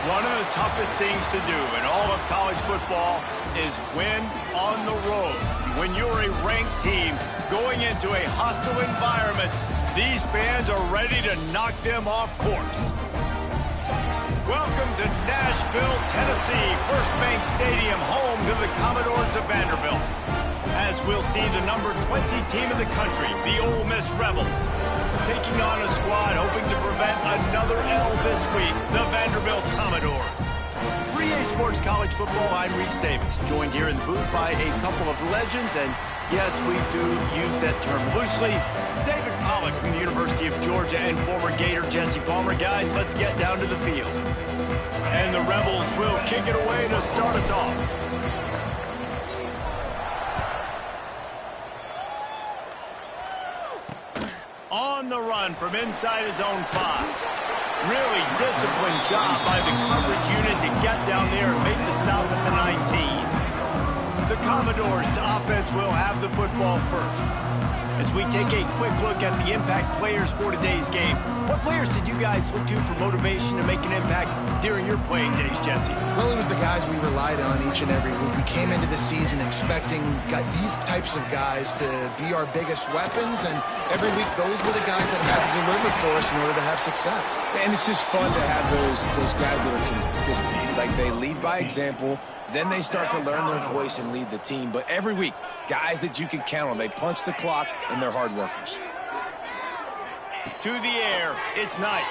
One of the toughest things to do in all of college football is win on the road. When you're a ranked team going into a hostile environment, these fans are ready to knock them off course. Welcome to Nashville, Tennessee, First Bank Stadium, home to the Commodores of Vanderbilt. As we'll see the number 20 team in the country, the Ole Miss Rebels, taking on a squad hoping to prevent another L this week, the Vanderbilt Commodores. 3A Sports College Football, I'm Reese Davis, joined here in the booth by a couple of legends, and yes, we do use that term loosely. David Pollack from the University of Georgia and former Gator Jesse Palmer. Guys, let's get down to the field. And the Rebels will kick it away to start us off. On the run from inside his own 5. Really disciplined job by the coverage unit to get down there and make the stop at the 19. The Commodores offense will have the football first. As we take a quick look at the impact players for today's game, what players did you guys look to for motivation to make an impact during your playing days, Jesse? Well, it was the guys we relied on each and every week. We came into the season expecting these types of guys to be our biggest weapons, and every week those were the guys that had to deliver for us in order to have success. And it's just fun to have those guys that are consistent. Like, they lead by example, then they start to learn their voice and lead the team. But every week, guys that you can count on. They punch the clock, and they're hard workers. To the air, it's Knight.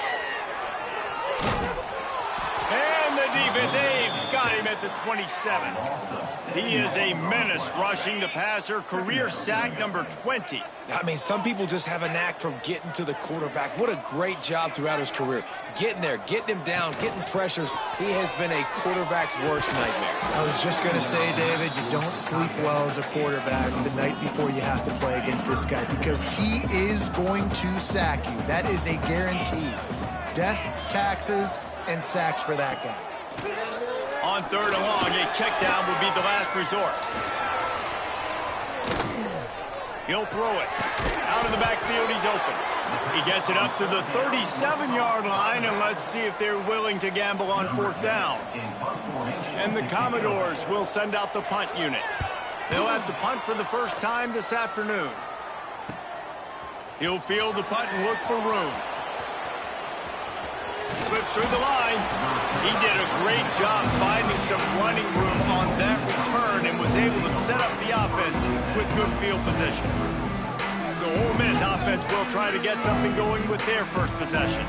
And the defense, they've got him at the 27. He is a menace rushing the passer, career sack number 20. I mean, some people just have a knack for getting to the quarterback. What a great job throughout his career. Getting there, getting him down, getting pressures. He has been a quarterback's worst nightmare. I was just going to say, David, you don't sleep well as a quarterback the night before you have to play against this guy, because he is going to sack you. That is a guarantee. Death, taxes, and sacks for that guy. On third and long, a check down would be the last resort. He'll throw it. Out of the backfield, he's open. He gets it up to the 37-yard line, and let's see if they're willing to gamble on fourth down. And the Commodores will send out the punt unit. They'll have to punt for the first time this afternoon. He'll field the punt and look for room. Slips through the line. He did a great job finding some running room on that return and was able to set up the offense with good field position. So Ole Miss offense will try to get something going with their first possession.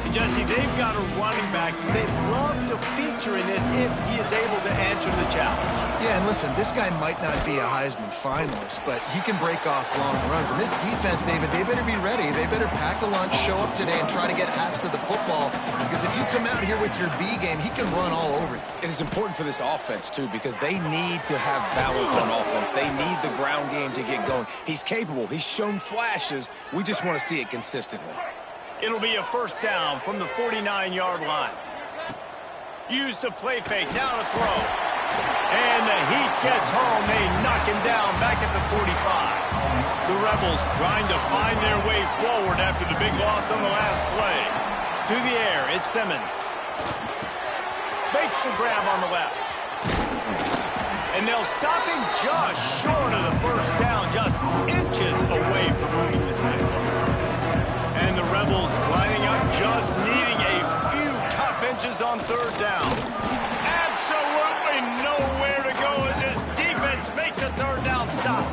And Jesse, they've got a running back they'd love to feature in this if he is able to answer the challenge. Yeah, and listen, this guy might not be a Heisman finalist, but he can break off long runs. And this defense, David, they better be ready. They better pack a lunch, show up today, and try to get hats to the football. Because if you come out here with your B game, he can run all over you. It is important for this offense, too, because they need to have balance on offense. They need the ground game to get going. He's capable. He's shown flashes. We just want to see it consistently. It'll be a first down from the 49-yard line. Use the play fake. Now to throw. And the heat gets home. They knock him down back at the 45. The Rebels trying to find their way forward after the big loss on the last play. To the air, it's Simmons. Makes the grab on the left. And they'll stop him just short of the first down, just inches away from moving the sticks. And the Rebels lining up, just needing a few tough inches on third down. Absolutely nowhere to go as his defense makes a third down stop.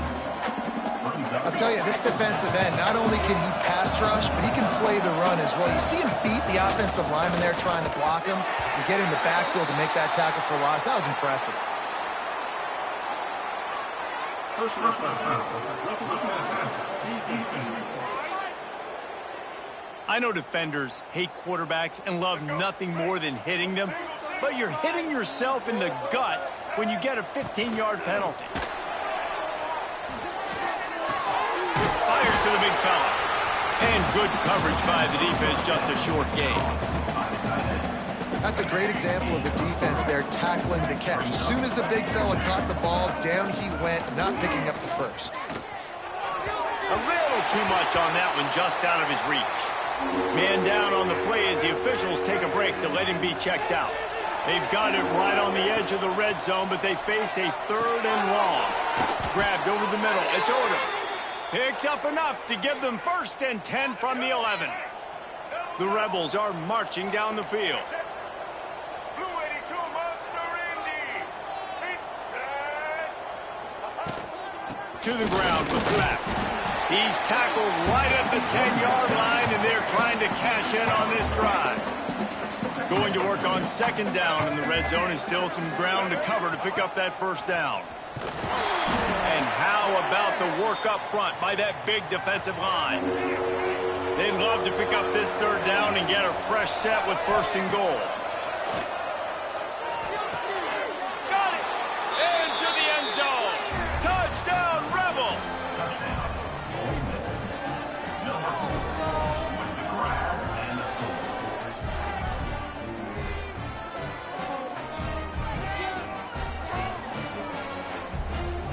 I'll tell you, this defensive end, not only can he pass rush, but he can play the run as well. You see him beat the offensive lineman there trying to block him and get in the backfield to make that tackle for loss. That was impressive. I know defenders hate quarterbacks and love nothing more than hitting them, but you're hitting yourself in the gut when you get a 15-yard penalty. Fires to the big fella. And good coverage by the defense, just a short gain. That's a great example of the defense there tackling the catch. As soon as the big fella caught the ball, down he went, not picking up the first. A little too much on that one, just out of his reach. Man down on the play as the officials take a break to let him be checked out. They've got it right on the edge of the red zone, but they face a 3rd and long. Grabbed over the middle. It's Odom. Picks up enough to give them 1st and 10 from the 11. The Rebels are marching down the field. To the ground with Black. He's tackled right at the 10-yard line, and they're trying to cash in on this drive. Going to work on 2nd down in the red zone, and still some ground to cover to pick up that 1st down. And how about the work up front by that big defensive line? They'd love to pick up this 3rd down and get a fresh set with 1st and goal. Got it! Into the end zone. Touchdown, Rebels!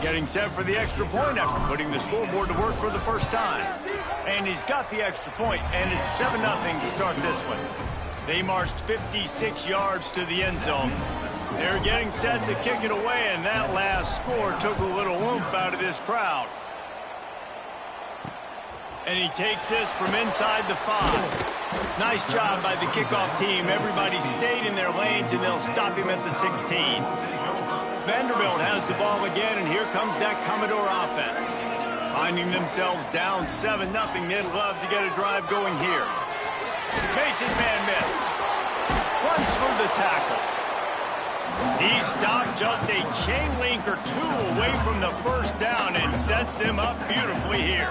Getting set for the extra point after putting the scoreboard to work for the 1st time. And he's got the extra point, and it's 7-0 to start this one. They marched 56 yards to the end zone. They're getting set to kick it away, and that last score took a little oomph out of this crowd. And he takes this from inside the 5. Nice job by the kickoff team. Everybody stayed in their lanes, and they'll stop him at the 16. Vanderbilt has the ball again, and here comes that Commodore offense. Finding themselves down 7-0, they'd love to get a drive going here. Makes his man miss. Runs for the tackle. He stopped just a chain link or 2 away from the 1st down and sets them up beautifully here.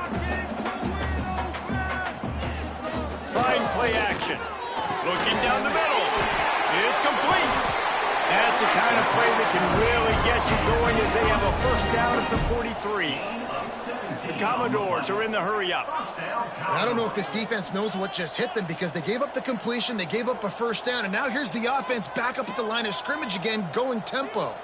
Trying play action. Looking down the middle. It's complete. That's the kind of play that can really get you going as they have a 1st down at the 43. The Commodores are in the hurry-up. I don't know if this defense knows what just hit them because they gave up the completion, they gave up a 1st down, and now here's the offense back up at the line of scrimmage again, going tempo.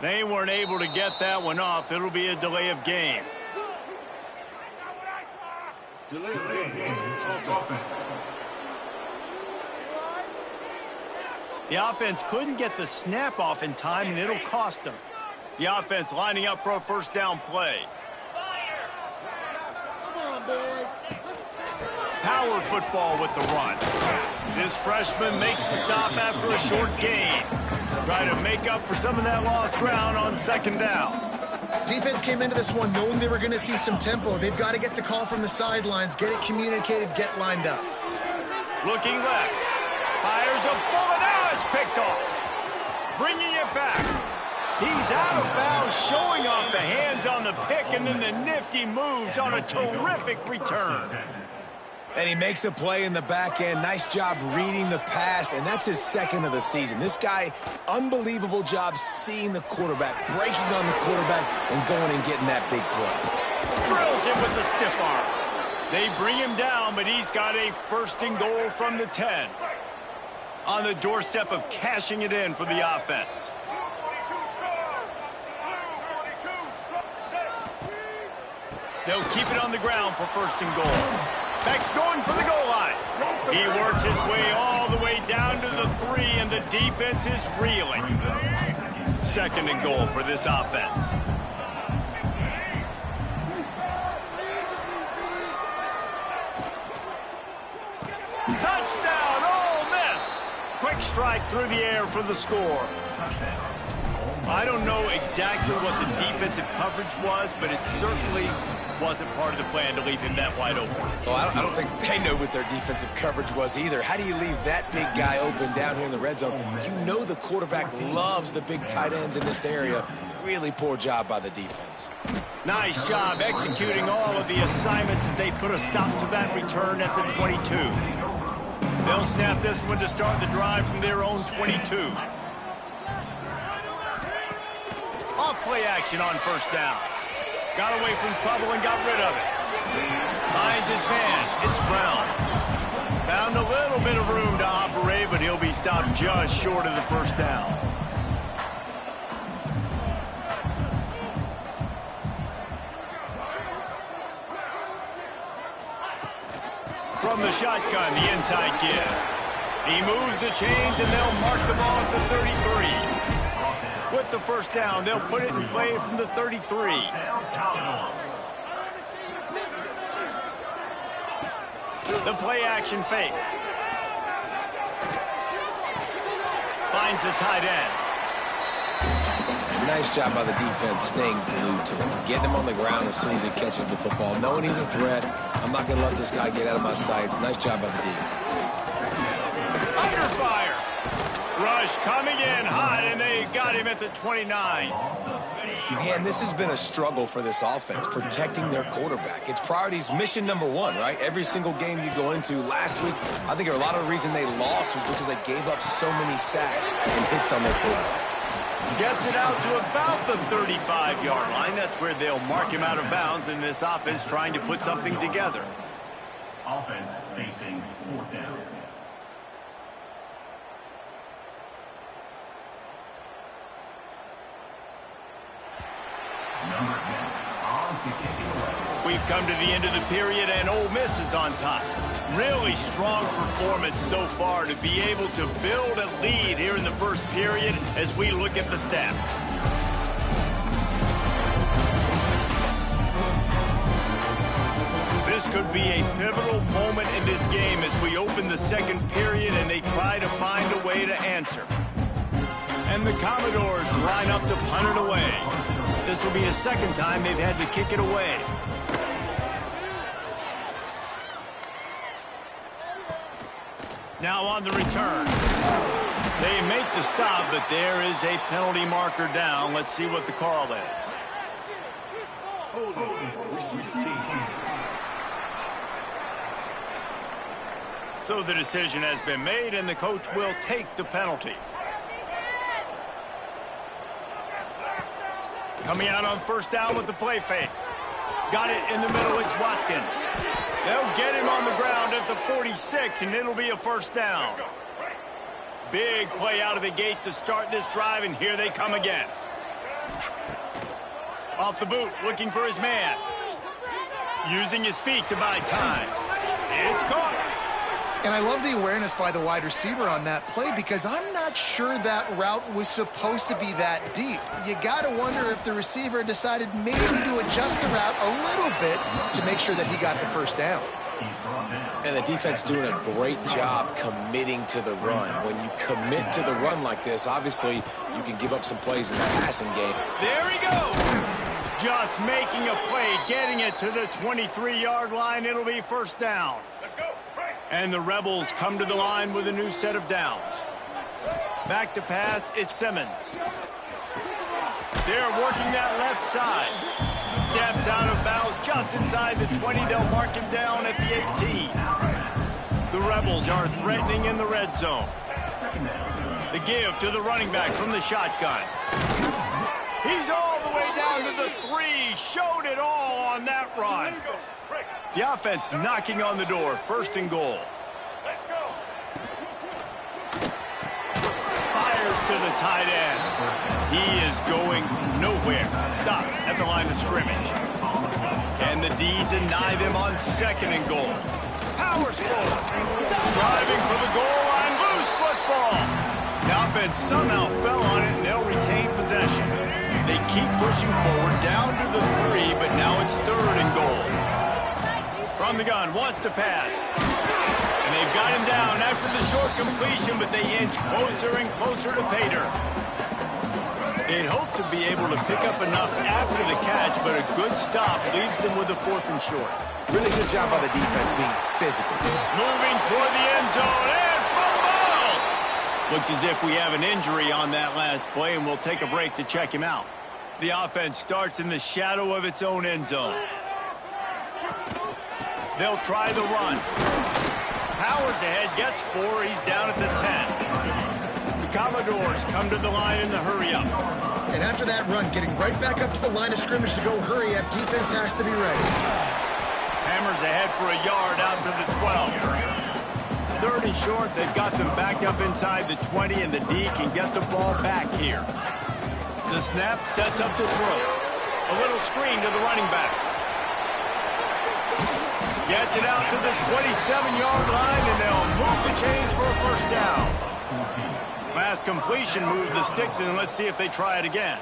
They weren't able to get that one off. It'll be a delay of game. Delay of game. The offense couldn't get the snap off in time, and it'll cost them. The offense lining up for a 1st down play. Come on, boys. Power football with the run. This freshman makes the stop after a short gain. Try to make up for some of that lost ground on 2nd down. Defense came into this one knowing they were going to see some tempo. They've got to get the call from the sidelines, get it communicated, get lined up. Looking left. Fires a bullet. Now it's picked off. Bringing it back. He's out of bounds, showing off the hands on the pick, and then the nifty moves on a terrific return. And he makes a play in the back end. Nice job reading the pass, and that's his 2nd of the season. This guy, unbelievable job seeing the quarterback, breaking on the quarterback, and going and getting that big play. Drills him with the stiff arm. They bring him down, but he's got a 1st and goal from the 10. On the doorstep of cashing it in for the offense. They'll keep it on the ground for 1st and goal. Beck's going for the goal line. He works his way all the way down to the 3, and the defense is reeling. 2nd and goal for this offense. Touchdown, Ole Miss! Quick strike through the air for the score. I don't know exactly what the defensive coverage was, but it certainly wasn't part of the plan to leave him that wide open. Well, I don't think they know what their defensive coverage was either. How do you leave that big guy open down here in the red zone? You know the quarterback loves the big tight ends in this area. Really poor job by the defense. Nice job executing all of the assignments as they put a stop to that return at the 22. They'll snap this one to start the drive from their own 22. Off play action on 1st down. Got away from trouble and got rid of it. Finds his man. It's Brown. Found a little bit of room to operate, but he'll be stopped just short of the first down. From the shotgun, the inside give. He moves the chains, and they'll mark the ball at the 33. With the first down, they'll put it in play from the 33. The play action fake. Finds the tight end. Nice job by the defense staying glued to him. Getting him on the ground as soon as he catches the football. Knowing he's a threat. I'm not going to let this guy get out of my sights. Nice job by the D. Under fire. Rush coming in hot, and they got him at the 29. Man, this has been a struggle for this offense, protecting their quarterback. It's priorities mission number one, right? Every single game you go into. Last week, I think a lot of the reason they lost was because they gave up so many sacks and hits on their quarterback. Gets it out to about the 35-yard line. That's where they'll mark him out of bounds in this offense trying to put something together. Offense facing fourth down. Number 10 on to kick it away. We've come to the end of the period, and Ole Miss is on top. Really strong performance so far to be able to build a lead here in the first period as we look at the stats. This could be a pivotal moment in this game as we open the second period and they try to find a way to answer. And the Commodores line up to punt it away. This will be the second time they've had to kick it away. Now on the return. They make the stop, but there is a penalty marker down. Let's see what the call is. So the decision has been made, and the coach will take the penalty. Coming out on first down with the play fake. Got it in the middle, it's Watkins. They'll get him on the ground at the 46, and it'll be a first down. Big play out of the gate to start this drive, and here they come again. Off the boot, looking for his man. Using his feet to buy time. It's caught. And I love the awareness by the wide receiver on that play because I'm not sure that route was supposed to be that deep. You got to wonder if the receiver decided maybe to adjust the route a little bit to make sure that he got the first down. And the defense doing a great job committing to the run. When you commit to the run like this, obviously you can give up some plays in the passing game. There he goes. Just making a play, getting it to the 23-yard line. It'll be first down. And the Rebels come to the line with a new set of downs. Back to pass, it's Simmons. They're working that left side. Steps out of bounds just inside the 20. They'll mark him down at the 18. The Rebels are threatening in the red zone. The give to the running back from the shotgun. He's all the way down to the 3. Showed it all on that run. The offense knocking on the door. First and goal. Let's go. Fires to the tight end. He is going nowhere. Stop at the line of scrimmage. Can the D deny them on second and goal? Powers forward. Driving for the goal line. Loose football. The offense somehow fell on it, and they'll retain possession. They keep pushing forward down to the 3, but now it's third and goal. From the gun, wants to pass. And they've got him down after the short completion, but they inch closer and closer to pay dirt. They'd hope to be able to pick up enough after the catch, but a good stop leaves them with a 4th and short. Really good job by the defense being physical. Moving toward the end zone, and fumble! Looks as if we have an injury on that last play, and we'll take a break to check him out. The offense starts in the shadow of its own end zone. They'll try the run. Powers ahead, gets 4. He's down at the 10. The Commodores come to the line in the hurry-up. And after that run, getting right back up to the line of scrimmage to go hurry up, defense has to be ready. Hammers ahead for a yard out to the 12. Third and short, they've got them back up inside the 20, and the D can get the ball back here. The snap sets up the throw. A little screen to the running back. Gets it out to the 27-yard line, and they'll move the chains for a first down. Last completion moved the sticks, and let's see if they try it again.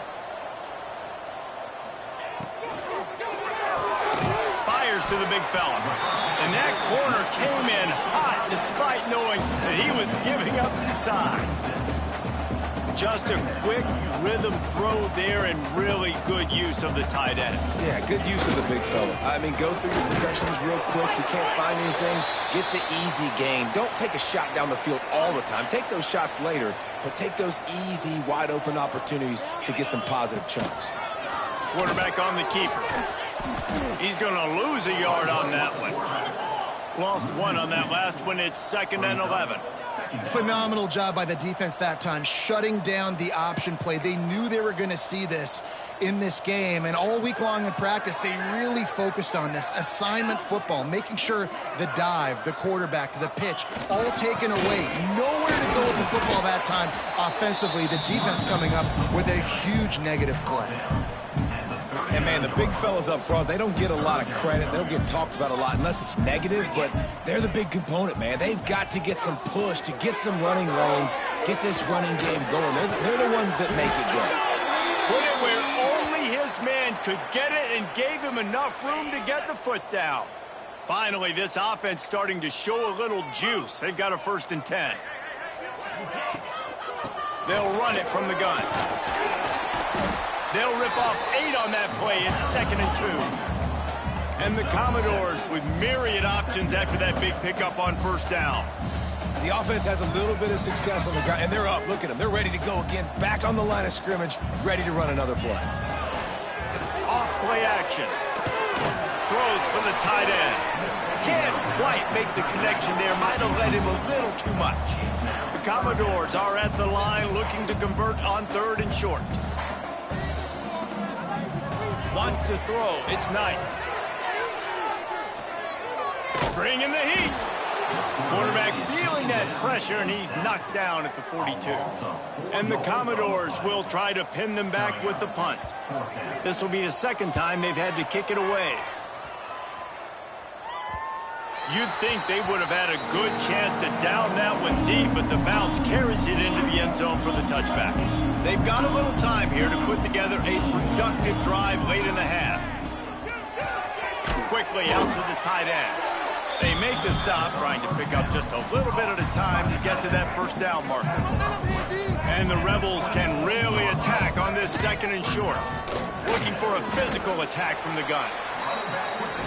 Fires to the big fella. And that corner came in hot despite knowing that he was giving up some size. Just a quick rhythm throw there and really good use of the tight end. Yeah, good use of the big fella. I mean, go through your progressions real quick. You can't find anything. Get the easy gain. Don't take a shot down the field all the time. Take those shots later, but take those easy, wide-open opportunities to get some positive chunks. Quarterback on the keeper. He's going to lose a yard on that one. Lost one on that last one. It's 2nd and 11. Phenomenal job by the defense that time, shutting down the option play. They knew they were going to see this in this game, and all week long in practice, they really focused on this assignment football, making sure the dive, the quarterback, the pitch, all taken away. Nowhere to go with the football that time offensively. The defense coming up with a huge negative play. And, man, the big fellas up front, they don't get a lot of credit. They don't get talked about a lot unless it's negative, but they're the big component, man. They've got to get some push, to get some running lanes, get this running game going. They're the ones that make it go. Put it where only his man could get it and gave him enough room to get the foot down. Finally, this offense starting to show a little juice. They've got a 1st and 10. They'll run it from the gun. They'll rip off 8 on that play. It's 2nd and 2. And the Commodores with myriad options after that big pickup on 1st down. The offense has a little bit of success on the ground, and they're up. Look at them. They're ready to go again. Back on the line of scrimmage, ready to run another play. Off play action. Throws for the tight end. Can't quite make the connection there. Might have led him a little too much. The Commodores are at the line looking to convert on 3rd and short. Wants to throw. It's Knight. Bringing the heat. Quarterback feeling that pressure, and he's knocked down at the 42. And the Commodores will try to pin them back with the punt. This will be the 2nd time they've had to kick it away. You'd think they would have had a good chance to down that one deep, but the bounce carries it into the end zone for the touchback. They've got a little time here to put together a productive drive late in the half. Quickly out to the tight end. They make the stop, trying to pick up just a little bit at a time to get to that 1st down marker. And the Rebels can really attack on this 2nd and short. Looking for a physical attack from the gun.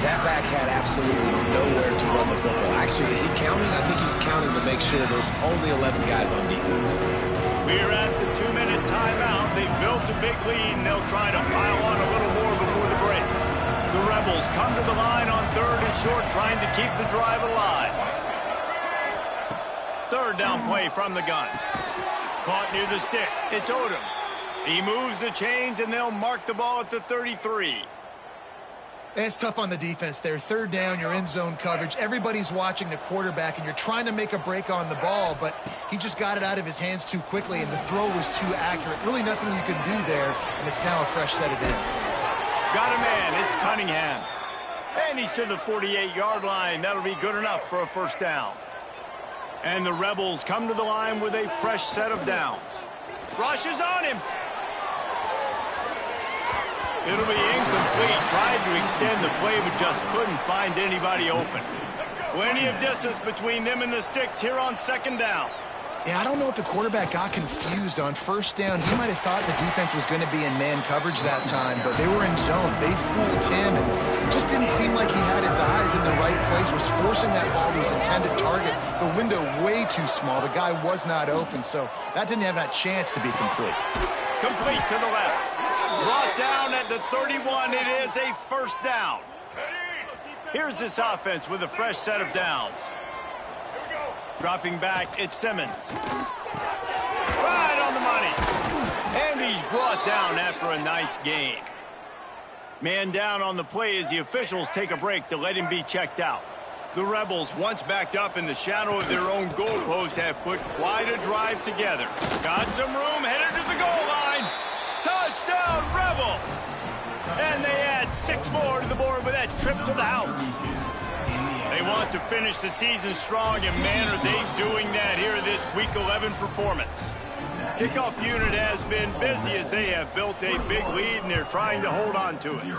That back had absolutely nowhere to run the football. Actually, is he counting? I think he's counting to make sure there's only 11 guys on defense. We're at the 2-minute timeout. They've built a big lead, and they'll try to pile on a little more before the break. The Rebels come to the line on 3rd and short, trying to keep the drive alive. 3rd down play from the gun. Caught near the sticks. It's Odom. He moves the chains, and they'll mark the ball at the 33. It's tough on the defense there. 3rd down, you're in zone coverage. Everybody's watching the quarterback, and you're trying to make a break on the ball, but he just got it out of his hands too quickly, and the throw was too accurate. Really nothing you can do there, and it's now a fresh set of downs. Got a man. It's Cunningham. And he's to the 48-yard line. That'll be good enough for a 1st down. And the Rebels come to the line with a fresh set of downs. Rushes on him. It'll be incomplete. Tried to extend the play, but just couldn't find anybody open. Plenty of distance between them and the sticks here on 2nd down. Yeah, I don't know if the quarterback got confused on 1st down. He might have thought the defense was going to be in man coverage that time, but they were in zone. They fooled him, and just didn't seem like he had his eyes in the right place, was forcing that ball to his intended target. The window way too small. The guy was not open, so that didn't have that chance to be complete. Complete to the left. Brought down at the 31. It is a 1st down. Here's this offense with a fresh set of downs. Dropping back, it's Simmons. Right on And he's brought down after a nice gain. Man down on the play as the officials take a break to let him be checked out. The Rebels, once backed up in the shadow of their own goalpost, have put quite a drive together. Got some room, headed to the goal line. Touchdown, Rebels! And they add 6 more to the board with that trip to the house. They want to finish the season strong, and man, are they doing that here in this Week 11 performance. Kickoff unit has been busy as they have built a big lead, and they're trying to hold on to it.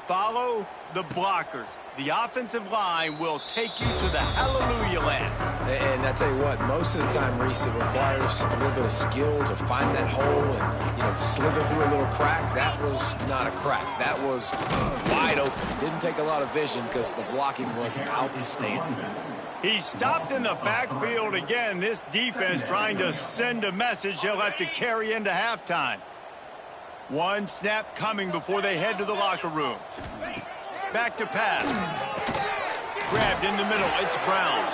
Follow the blockers. The offensive line will take you to the hallelujah land. And I tell you what, most of the time, Reese, it requires a little bit of skill to find that hole and, slither through a little crack. That was not a crack. That was wide open. Didn't take a lot of vision because the blocking was outstanding. He stopped in the backfield again. This defense trying to send a message they'll have to carry into halftime. One snap coming before they head to the locker room. Back to pass. Grabbed in the middle. It's Brown.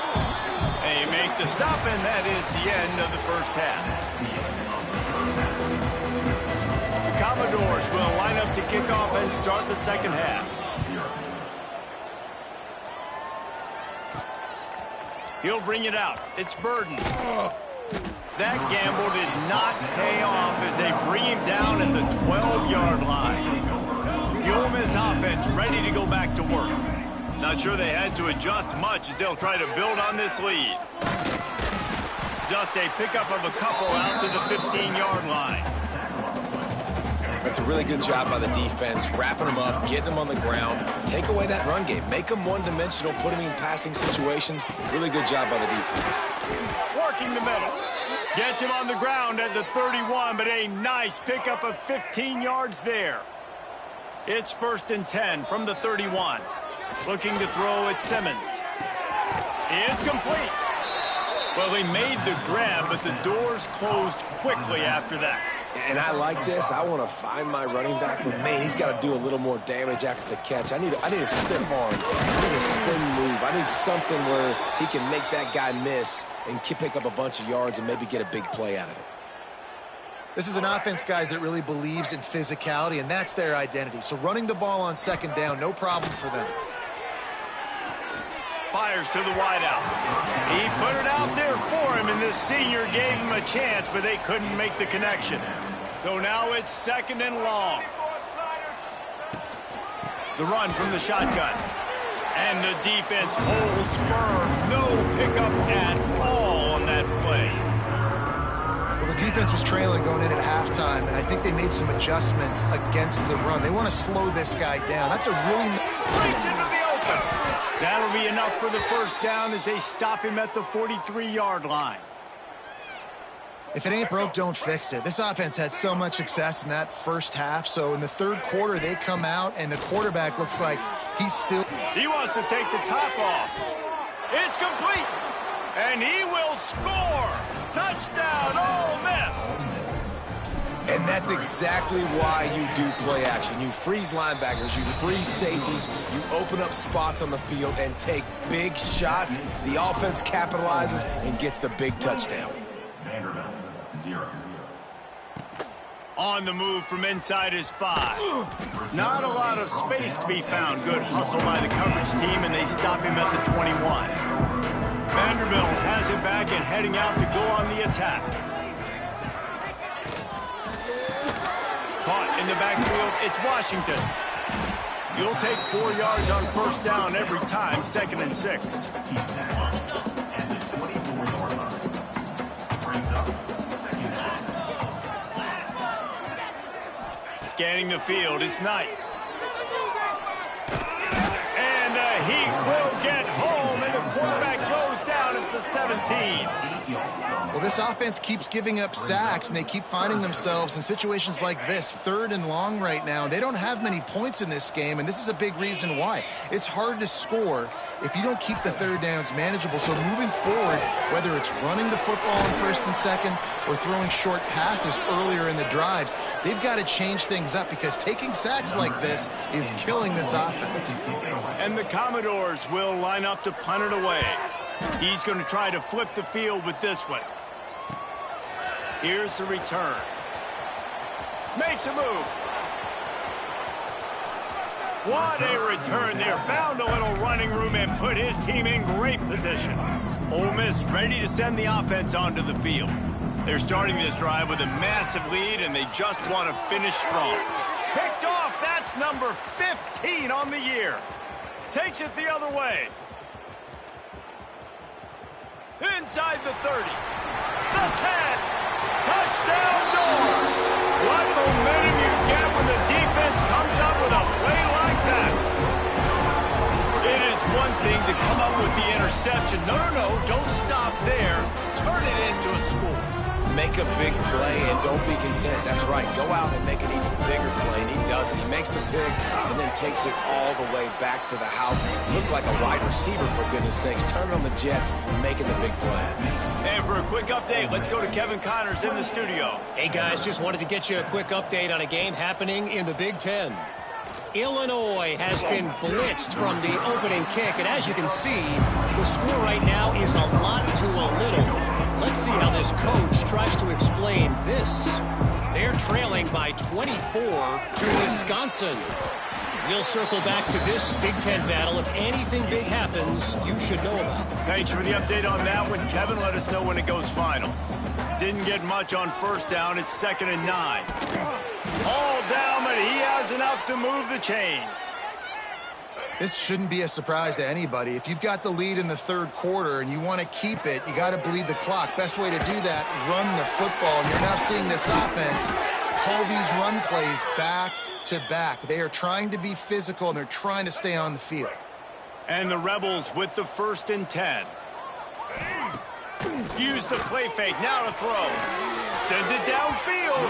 They make the stop, and that is the end of the first half. The Commodores will line up to kick off and start the second half. He'll bring it out. It's Burden. That gamble did not pay off as they bring him down at the 12-yard line. The Ole Miss offense ready to go back to work. Not sure they had to adjust much as they'll try to build on this lead. Just a pickup of a couple out to the 15-yard line. That's a really good job by the defense, wrapping them up, getting them on the ground. Take away that run game. Make them one-dimensional, put them in passing situations. Really good job by the defense. Working the middle. Gets him on the ground at the 31, but a nice pickup of 15 yards there. It's 1st and 10 from the 31. Looking to throw at Simmons. It's complete. Well, he made the grab, but the doors closed quickly after that. And I like this. I want to find my running back, but, man, he's got to do a little more damage after the catch. I need a stiff arm. I need a spin move. I need something where he can make that guy miss and pick up a bunch of yards and maybe get a big play out of it. This is an offense, guys, that really believes in physicality, and that's their identity. So running the ball on second down, no problem for them. Fires to the wideout. He put it out there for him, and this senior gave him a chance, but they couldn't make the connection. So now it's 2nd and long. The run from the shotgun. And the defense holds firm. No pickup at all on that play. Well, the defense was trailing going in at halftime, and I think they made some adjustments against the run. They want to slow this guy down. That's a really... Race into the open. That'll be enough for the first down as they stop him at the 43-yard line. If it ain't broke, don't fix it. This offense had so much success in that first half, so in the third quarter, they come out, and the quarterback looks like he's still... He wants to take the top off. It's complete. And he will score. Touchdown, Ole Miss. And that's exactly why you do play action. You freeze linebackers, you freeze safeties, you open up spots on the field and take big shots. The offense capitalizes and gets the big touchdown. Vanderbilt, 0. On the move from inside his 5. Not a lot of space to be found. Good hustle by the coverage team, and they stop him at the 21. Vanderbilt has it back and heading out to go on the attack. Caught in the backfield, it's Washington. You'll take 4 yards on first down every time, 2nd and 6. Scanning the field, it's Knight. And the Heat will get home, and the quarterback goes down at the 17. Well, this offense keeps giving up sacks, and they keep finding themselves in situations like this, 3rd and long right now. They don't have many points in this game, and this is a big reason why. It's hard to score if you don't keep the third downs manageable. So moving forward, whether it's running the football in 1st and 2nd or throwing short passes earlier in the drives, they've got to change things up because taking sacks like this is killing this offense. And the Commodores will line up to punt it away. He's going to try to flip the field with this one. Here's the return. Makes a move. What a return there. Found a little running room and put his team in great position. Ole Miss ready to send the offense onto the field. They're starting this drive with a massive lead, and they just want to finish strong. Picked off. That's number 15 on the year. Takes it the other way. Inside the 30. The 10. Touchdown doors. What momentum you get when the defense comes up with a play like that. It is one thing to come up with the interception. No, don't stop there. Turn it into a score. Make a big play and don't be content. That's right. Go out and make an even bigger play, and he does it. He makes the pick and then takes it all the way back to the house. Looked like a wide receiver, for goodness sakes. Turn it on the Jets, making the big play. And for a quick update, let's go to Kevin Connors in the studio. Hey, guys, just wanted to get you a quick update on a game happening in the Big Ten. Illinois has been blitzed from the opening kick, and as you can see, the score right now is a lot to a little. Let's see how this coach tries to explain this. They're trailing by 24 to Wisconsin. We'll circle back to this Big Ten battle. If anything big happens, you should know about it. Thanks for the update on that one, Kevin. Let us know when it goes final. Didn't get much on first down. It's 2nd and 9. All down, but he has enough to move the chains. This shouldn't be a surprise to anybody. If you've got the lead in the third quarter and you want to keep it, you got to bleed the clock. Best way to do that, run the football. And you're now seeing this offense call these run plays back to back. They are trying to be physical, and they're trying to stay on the field. And the Rebels with the 1st and 10. Use the play fake, now to throw. Sends it downfield.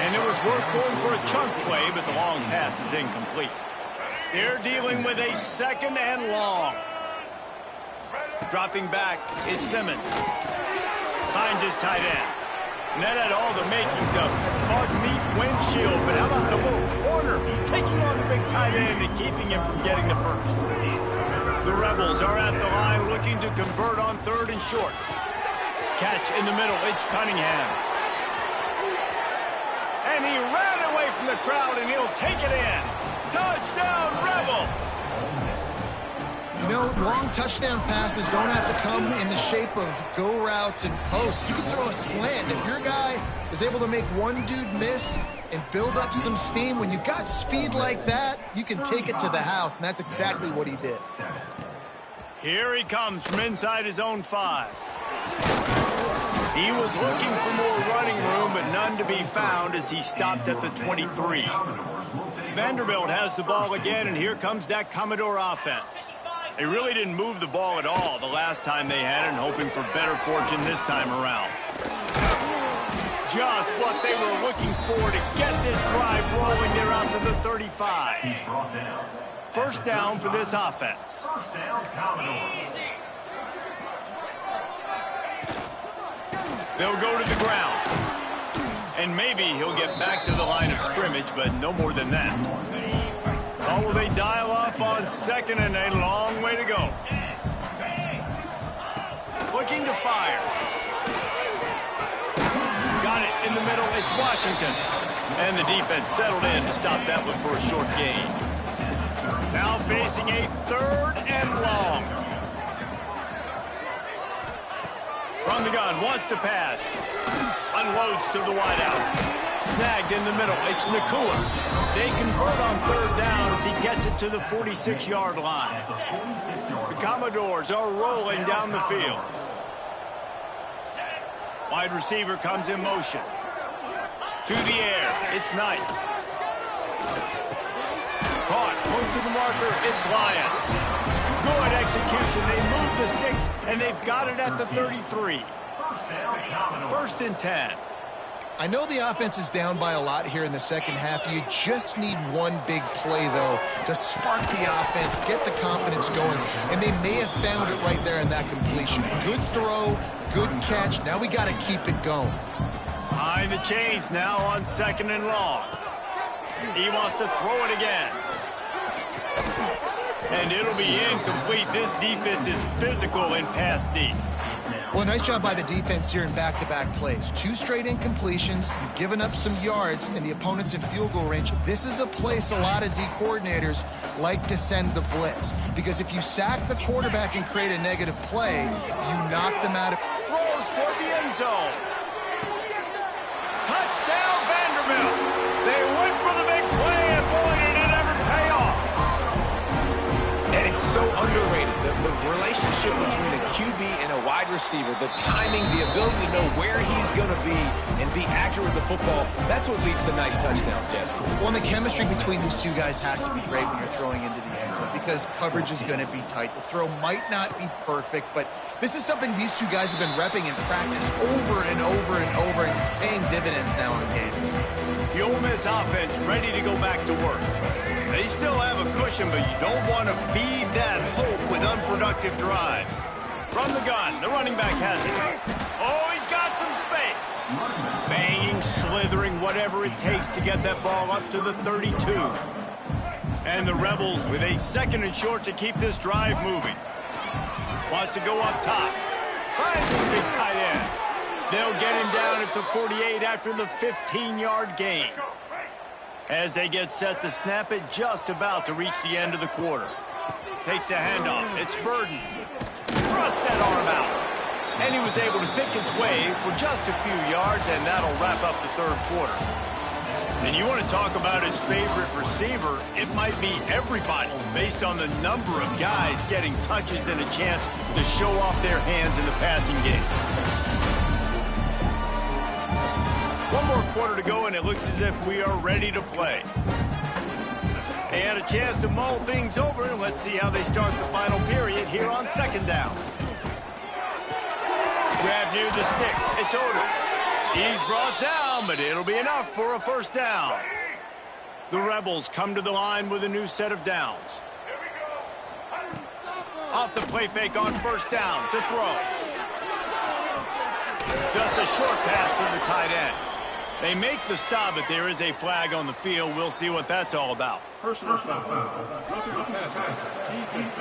And it was worth going for a chunk play, but the long pass is incomplete. They're dealing with a 2nd and long. Dropping back, it's Simmons. Finds his tight end. And that had all the makings of bug meat windshield, but how about the little corner taking on the big tight end and keeping him from getting the first? The Rebels are at the line looking to convert on 3rd and short. Catch in the middle, it's Cunningham. And he ran away from the crowd, and he'll take it in. Touchdown, Rebels! You know, long touchdown passes don't have to come in the shape of go routes and posts. You can throw a slant. If your guy is able to make one dude miss and build up some steam, when you've got speed like that, you can take it to the house, and that's exactly what he did. Here he comes from inside his own 5. He was looking for more running room, but none to be found as he stopped at the 23. Vanderbilt has the ball again, and here comes that Commodore offense. They really didn't move the ball at all the last time they had it, and hoping for better fortune this time around. Just what they were looking for to get this drive rolling. They're out to the 35. 1st down for this offense. They'll go to the ground. And maybe he'll get back to the line of scrimmage, but no more than that. Oh, will they dial up on 2nd and a long way to go. Looking to fire. Got it in the middle. It's Washington. And the defense settled in to stop that one for a short gain. Now facing a 3rd and long. From the gun, wants to pass. Unloads to the wideout. Snagged in the middle. It's Nakua. They convert on 3rd down as he gets it to the 46-yard line. The Commodores are rolling down the field. Wide receiver comes in motion. To the air. It's Knight. Caught. Close to the marker. It's Lyons. Good execution. They move the sticks, and they've got it at the 33. 1st and 10. I know the offense is down by a lot here in the second half. You just need one big play, though, to spark the offense, get the confidence going, and they may have found it right there in that completion. Good throw, good catch. Now we got to keep it going. Behind the chains now on 2nd and long. He wants to throw it again. And it'll be incomplete. This defense is physical in pass deep. Well, nice job by the defense here in back-to-back plays. 2 straight incompletions. You've given up some yards, and the opponent's in field goal range. This is a place a lot of D coordinators like to send the blitz, because if you sack the quarterback and create a negative play, you knock them out of... Throws toward the end zone. Touchdown, Vanderbilt. They went for the big play, and boy, did it ever pay off. And it's so underrated. The relationship between a QB and a wide receiver, the timing, the ability to know where he's going to be and be accurate with the football, that's what leads to nice touchdowns, Jesse. Well, and the chemistry between these two guys has to be great when you're throwing into the end zone, because coverage is going to be tight. The throw might not be perfect, but this is something these two guys have been repping in practice over and over and over, and it's paying dividends now in the game. The Ole Miss offense ready to go back to work. They still have a cushion, but you don't want to feed that hope with unproductive drives. From the gun, the running back has it. Oh, he's got some space. Banging, slithering, whatever it takes to get that ball up to the 32. And the Rebels with a 2nd and short to keep this drive moving. Wants to go up top. Finds his big tight end. They'll get him down at the 48 after the 15-yard gain. As they get set to snap it, just about to reach the end of the quarter. Takes a handoff. It's Burden. Thrust that arm out. And he was able to pick his way for just a few yards, and that'll wrap up the 3rd quarter. And you want to talk about his favorite receiver, it might be everybody, based on the number of guys getting touches and a chance to show off their hands in the passing game. 1 more quarter to go, and it looks as if we are ready to play. They had a chance to mull things over, and let's see how they start the final period here on 2nd down. Grab near the sticks. It's Odom. He's brought down, but it'll be enough for a 1st down. The Rebels come to the line with a new set of downs. Off the play fake on 1st down to throw. Just a short pass to the tight end. They make the stop, but there is a flag on the field. We'll see what that's all about. Personal foul. Roughing passes. Defense.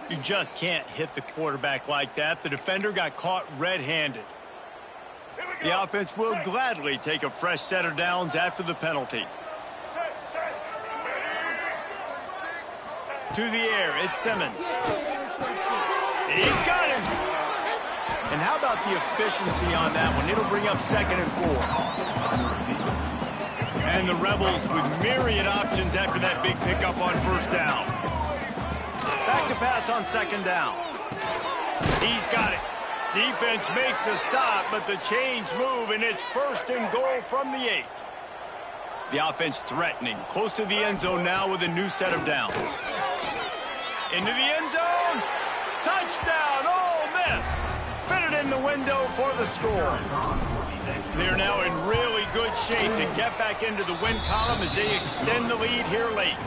You just can't hit the quarterback like that. The defender got caught red-handed. The offense will gladly take a fresh set of downs after the penalty. To the air, it's Simmons. He's got him. And how about the efficiency on that one? It'll bring up 2nd and 4. And the Rebels with myriad options after that big pickup on 1st down. Back to pass on 2nd down. He's got it. Defense makes a stop, but the chains move, and it's 1st and goal from the 8. The offense threatening, close to the end zone now with a new set of downs. Into the end zone. Touchdown, Ole Miss. Fitted in the window for the score. They're now in really good shape to get back into the win column as they extend the lead here late.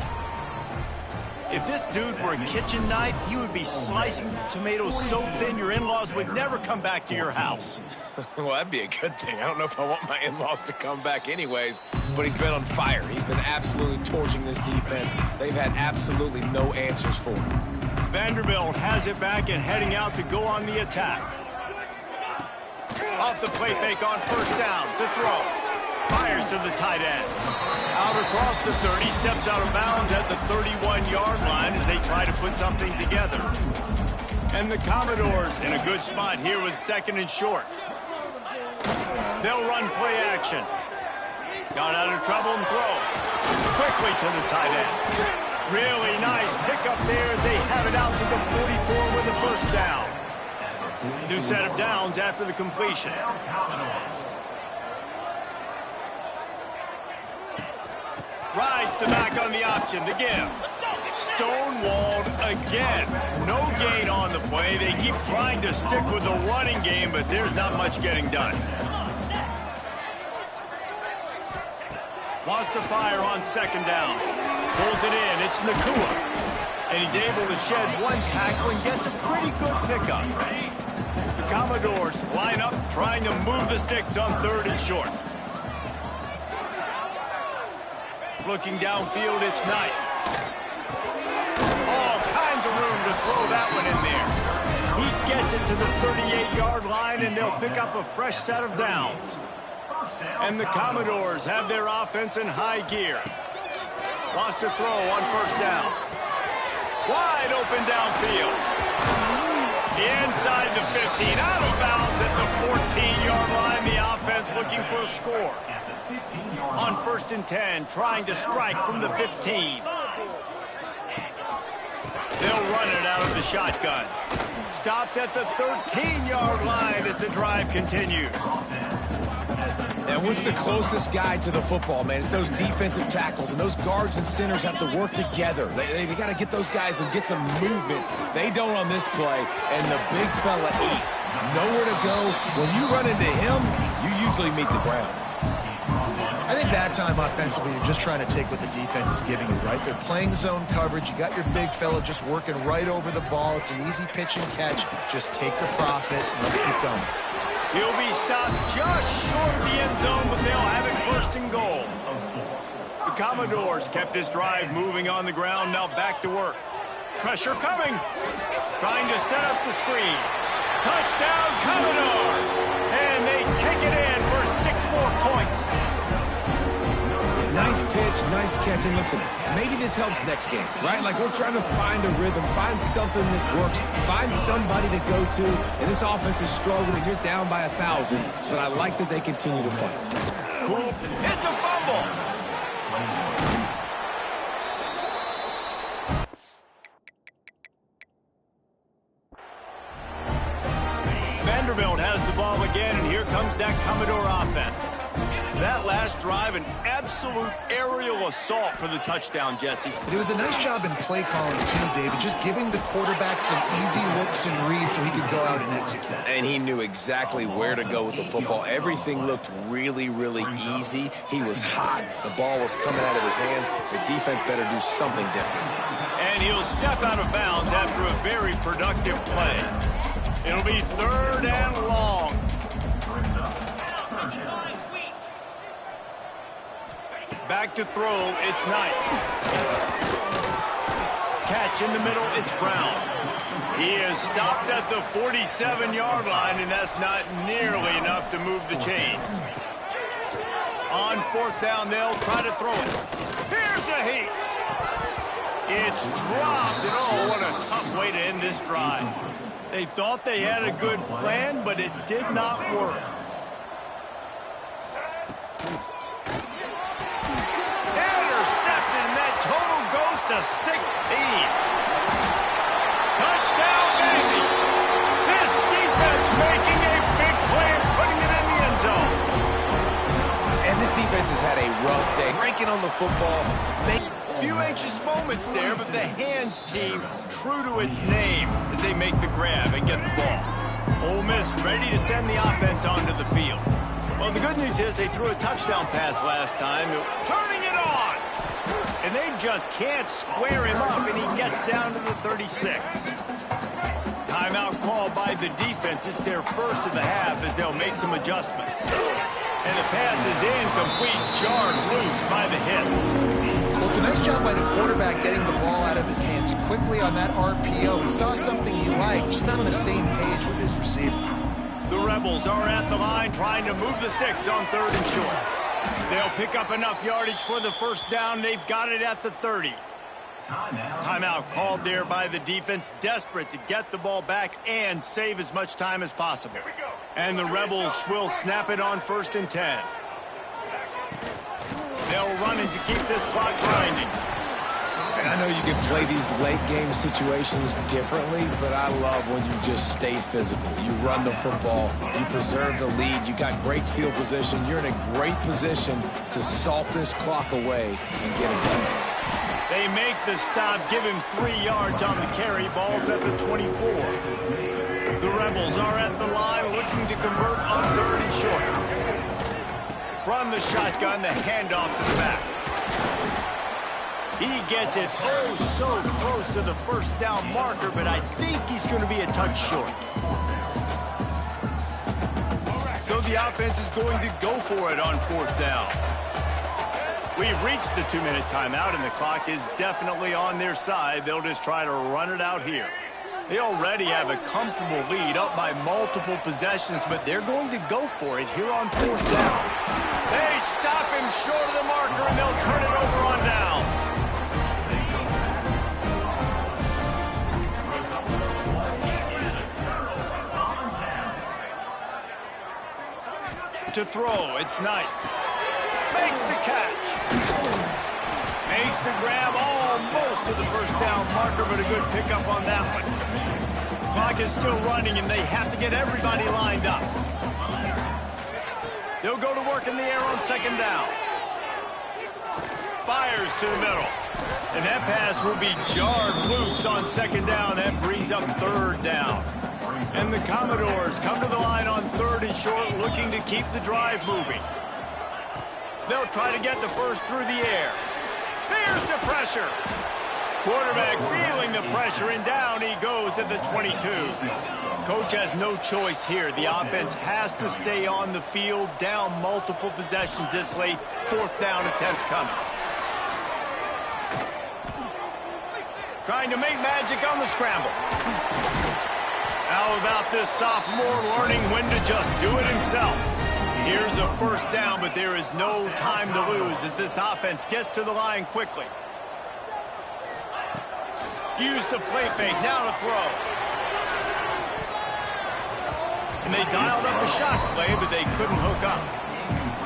If this dude were a kitchen knife, he would be slicing tomatoes so thin your in-laws would never come back to your house. Well, that'd be a good thing. I don't know if I want my in-laws to come back anyways, but he's been on fire. He's been absolutely torching this defense. They've had absolutely no answers for him. Vanderbilt has it back and heading out to go on the attack. Off the play fake on 1st down to throw. Fires to the tight end. Out across the 30, steps out of bounds at the 31-yard line as they try to put something together. And the Commodores in a good spot here with 2nd and short. They'll run play action. Got out of trouble and throws. Quickly to the tight end. Really nice pickup there as they have it out to the 44 with a 1st down. New set of downs after the completion. Rides the back on the option, the give. Stonewalled again. No gain on the play. They keep trying to stick with the running game, but there's not much getting done. Wants to fire on 2nd down. Pulls it in. It's Nakua. And he's able to shed 1 tackle and gets a pretty good pickup. The Commodores line up, trying to move the sticks on 3rd and short. Looking downfield, it's Knight. throw that one in there. He gets it to the 38-yard line, and they'll pick up a fresh set of downs. And the Commodores have their offense in high gear. Lost a throw on first down. Wide open downfield. Inside the 15, out of bounds at the 14-yard line. The offense looking for a score. On 1st and 10, trying to strike from the 15. They'll run it out of the shotgun. Stopped at the 13-yard line as the drive continues. And what's the closest guy to the football, man? It's those defensive tackles, and those guards and centers have to work together. They got to get those guys and get some movement. They don't on this play, and the big fella eats. Nowhere to go. When you run into him, you usually meet the ground. I think that time offensively, you're just trying to take what the defense is giving you, right? They're playing zone coverage. You got your big fella just working right over the ball. It's an easy pitch and catch. Just take the profit and let's keep going. He'll be stopped just short of the end zone, but they'll have it 1st and goal. The Commodores kept this drive moving on the ground. Now back to work. Pressure coming. Trying to set up the screen. Touchdown, Commodores! And they take it in for 6 more points. Nice pitch, nice catch, and listen, maybe this helps next game, right? Like we're trying to find a rhythm, find something that works, find somebody to go to, and this offense is struggling. You're down by 1,000, but I like that they continue to fight. Cool. It's a fumble. Vanderbilt has the ball again, and here comes that Commodore offense. That last drive, an absolute aerial assault for the touchdown, Jesse. It was a nice job in play calling, too, David, just giving the quarterback some easy looks and reads so he could go out and execute. And he knew exactly where to go with the football. Everything looked really, really easy. He was hot. The ball was coming out of his hands. The defense better do something different. And he'll step out of bounds after a very productive play. It'll be 3rd and long. Back to throw, it's Knight. Catch in the middle, it's Brown. He is stopped at the 47-yard line, and that's not nearly enough to move the chains. On 4th down, they'll try to throw it. Here's a heat. It's dropped, and oh, what a tough way to end this drive. They thought they had a good plan, but it did not work. Total goes to 16. Touchdown, Vandy. This defense making a big play and putting it in the end zone. And this defense has had a rough day. Breaking on the football. Few anxious moments there, but the hands team true to its name as they make the grab and get the ball. Ole Miss ready to send the offense onto the field. Well, the good news is they threw a touchdown pass last time. Turning it on. And they just can't square him up, and he gets down to the 36. Timeout called by the defense. It's their first of the half as they'll make some adjustments. And the pass is incomplete, jarred loose by the hip. Well, it's a nice job by the quarterback getting the ball out of his hands quickly on that RPO. He saw something he liked, just not on the same page with his receiver. The Rebels are at the line trying to move the sticks on 3rd and short. They'll pick up enough yardage for the 1st down. They've got it at the 30. Timeout called there by the defense, desperate to get the ball back and save as much time as possible. And the Rebels will snap it on 1st and 10. They'll run it to keep this clock grinding. And I know you can play these late game situations differently, but I love when you just stay physical. You run the football, you preserve the lead, you got great field position, you're in a great position to salt this clock away and get it done. They make the stop, give him 3 yards on the carry. Ball's at the 24. The Rebels are at the line looking to convert on 3rd and short. From the shotgun, the handoff to the back. He gets it oh so close to the 1st down marker, but I think he's going to be a touch short. So the offense is going to go for it on 4th down. We've reached the 2-minute timeout, and the clock is definitely on their side. They'll just try to run it out here. They already have a comfortable lead, up by multiple possessions, but they're going to go for it here on 4th down. They stop him short of the marker, and they'll turn it over on downs. To throw, it's Knight. Makes the catch. Makes the grab almost to the 1st down marker, but a good pickup on that one. Clock is still running, and they have to get everybody lined up. They'll go to work in the air on 2nd down. Fires to the middle. And that pass will be jarred loose on 2nd down. That brings up 3rd down. And the Commodores come to the line on 3rd and short, looking to keep the drive moving. They'll try to get the first through the air. Here's the pressure. Quarterback feeling the pressure, and down he goes at the 22. Coach has no choice here. The offense has to stay on the field, down multiple possessions this late. 4th down attempt coming. Trying to make magic on the scramble. How about this sophomore learning when to just do it himself? Here's a 1st down, but there is no time to lose as this offense gets to the line quickly. Use the play fake, now to throw. And they dialed up a shot play, but they couldn't hook up.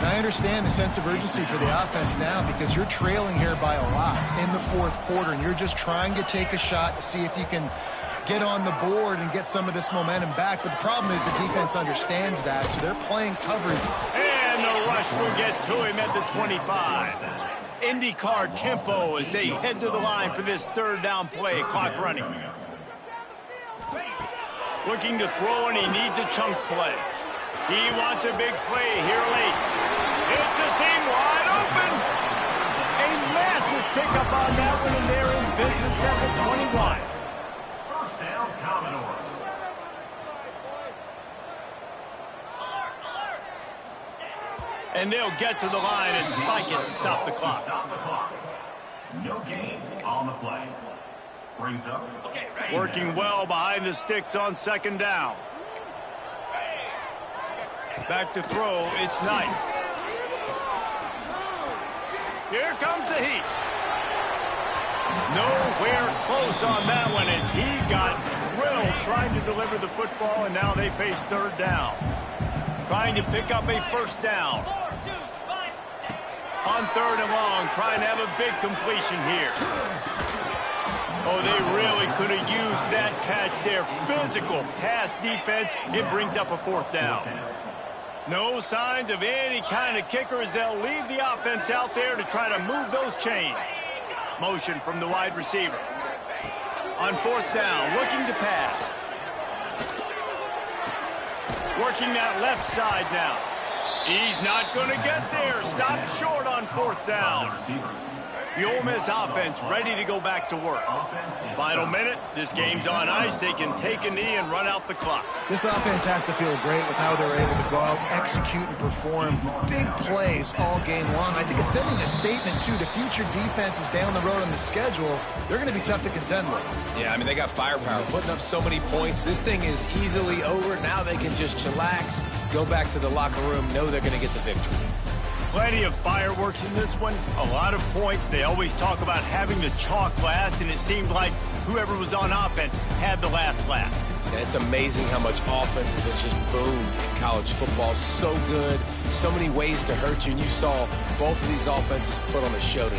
I understand the sense of urgency for the offense now because you're trailing here by a lot in the 4th quarter, and you're just trying to take a shot to see if you can get on the board and get some of this momentum back. But the problem is the defense understands that, so they're playing coverage. And the rush will get to him at the 25. IndyCar tempo as they head to the line for this 3rd down play. Clock running. Looking to throw, and he needs a chunk play. He wants a big play here late. It's a seam wide open. A massive pickup on that one, and they're in business at the 21. First down, Commodores. And they'll get to the line and spike it to stop the clock. Stop the clock. No gain on the play. Brings up. Working well behind the sticks on 2nd down. Back to throw, it's Knight. Here comes the heat. Nowhere close on that one as he got drilled trying to deliver the football, and now they face 3rd down. Trying to pick up a 1st down. On 3rd and long, trying to have a big completion here. Oh, they really could have used that catch there. Physical pass defense. It brings up a 4th down. No signs of any kind of kicker as they'll leave the offense out there to try to move those chains. Motion from the wide receiver. On 4th down, looking to pass. Working that left side now. He's not going to get there. Stopped short on 4th down. The Ole Miss offense ready to go back to work. Final minute, this game's on ice. They can take a knee and run out the clock. This offense has to feel great with how they're able to go out, execute, and perform big plays all game long. I think it's sending a statement, too, to future defenses down the road on the schedule. They're going to be tough to contend with. Yeah, I mean, they got firepower, putting up so many points. This thing is easily over. Now they can just chillax, go back to the locker room, know they're going to get the victory. Plenty of fireworks in this one. A lot of points. They always talk about having the chalk last, and it seemed like whoever was on offense had the last laugh. And it's amazing how much offense has just boomed in college football. So good. So many ways to hurt you. And you saw both of these offenses put on a show today.